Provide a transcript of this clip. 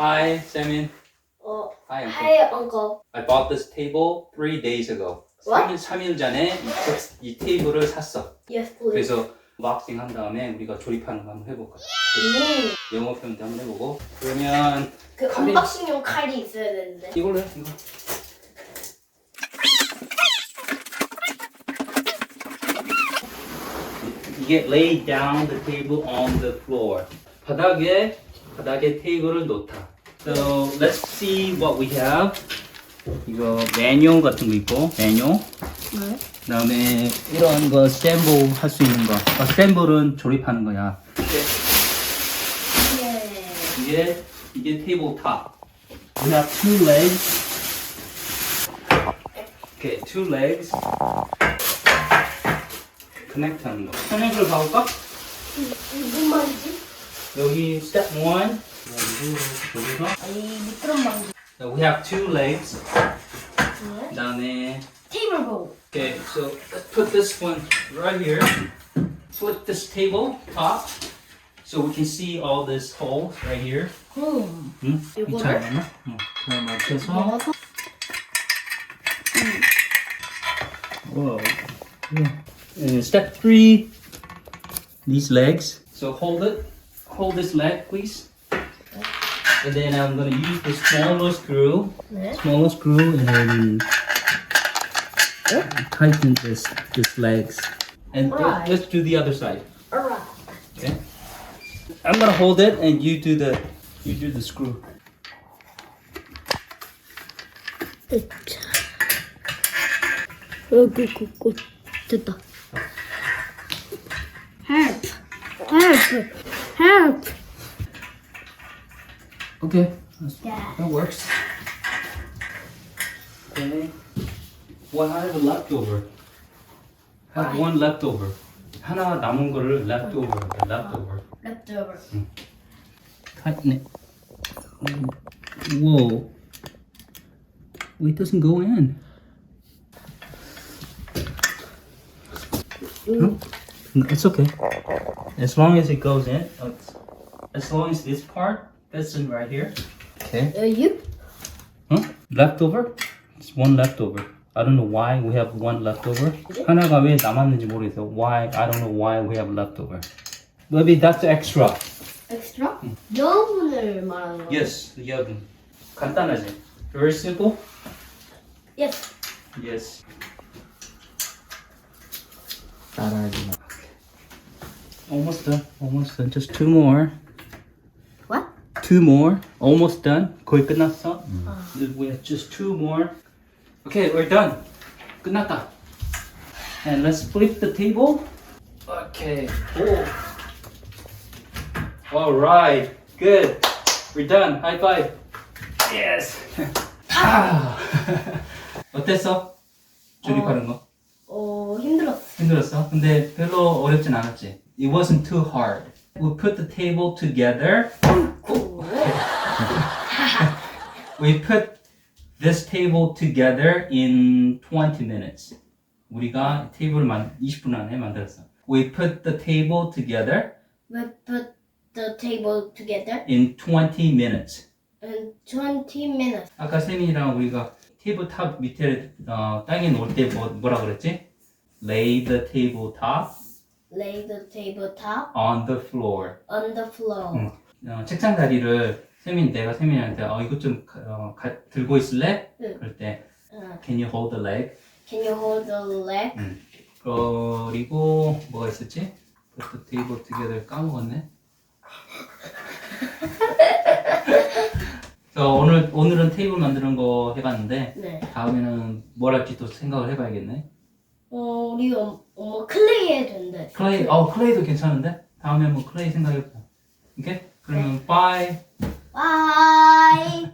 Hi, Samin. Hi, Uncle. Hi, Uncle. I bought this table 3 days ago. What? 3일 전에 이 테이블을 샀어. Yes, please. 그래서 unboxing 한 다음에 우리가 조립하는 거 한번 해볼까? 영어 표현도 한번 해보고. 그러면 그 칼이- 언박싱용 칼이 있어야 되는데. 이걸로 해, 이거. 이게 lay down the table on the floor. 바닥에 테이블을 놓다. So let's see what we have. 이거 매뉴얼 같은 거 있고 매뉴얼. 네. 그다음에 이런 거 샘플 할 수 있는 거. 샘플은 조립하는 거야. 예. 이게 테이블 탑. We have two legs. Okay, two legs. 커넥트 하는 거. 커넥트를 봐볼까? 무슨 말이지? 여기 step 1. 여기서. 아니, 미끄럼 방지. So we have two legs. 네. 그다음에 테이블 보고. okay, so let's put this one right here. Flip this table top so we can see all this holes right here. 응? 이거를? 괜찮아? 응. 잘 맞춰서. 넣어서. Whoa. Yeah. And step 3. These legs. So hold it. Hold this leg, please. And then I'm gonna use the smaller screw. 네. Smaller screw and then tighten this legs. And Right. let's do the other side. Alright. Okay. I'm gonna hold it and you do the screw. 굿. 됐다. Help. Help. Help. Okay. Yeah. That works. Okay. What I have leftover? Have one leftover. 하나 남은 거를 leftover. Leftover. Leftover. Tighten it. Whoa. Oh, it doesn't go in. No, it's okay. As long as it goes in. As long as this part fits in right here. Okay. You? Huh? Leftover? It's one leftover. I don't know why we have one leftover. 하나가 왜 남았는지 모르겠어. Why? I don't know why we have leftover. Maybe that's extra. Extra? 여분을 말하는 거. Yes, 여분. 간단하지? Very simple. Yes. Yes. 따라하지 마. Almost done. Almost done. Just two more. What? Two more. Almost done. 거의 끝났어. We have just two more. Okay, we're done. 끝났다. And let's flip the table. Okay. Oh. All right. Good. We're done. High five. Yes. 아. 어땠어? 조립하는 거? 힘들었어. 힘들었어? 근데 별로 어렵진 않았지? It wasn't too hard. We put the table together. We put this table together in 20 minutes. 우리가 테이블을 20분 안에 만들었어. We put the table together We put the table together in 20 minutes. in 20 minutes. 아까 세민이랑 우리가 테이블 탑 밑에 땅에 놓을 때 뭐라 그랬지? Lay the table top Lay the table top on the floor. on the floor. 책상 다리를 내가 세민이한테 이것 좀 들고 있을래? 응. 그럴 때 응. Can you hold the leg? Can you hold the leg? 그리고 뭐가 있었지? Put the table together 까먹었네. 오늘은 테이블 만드는 거 해봤는데 네. 다음에는 뭘 할지 또 생각을 해봐야겠네. 우리 엄마 클레이 해도 된대. 클레이도 괜찮은데? 다음에 한번 클레이 생각해보자. 오케이? 그러면 bye. Bye.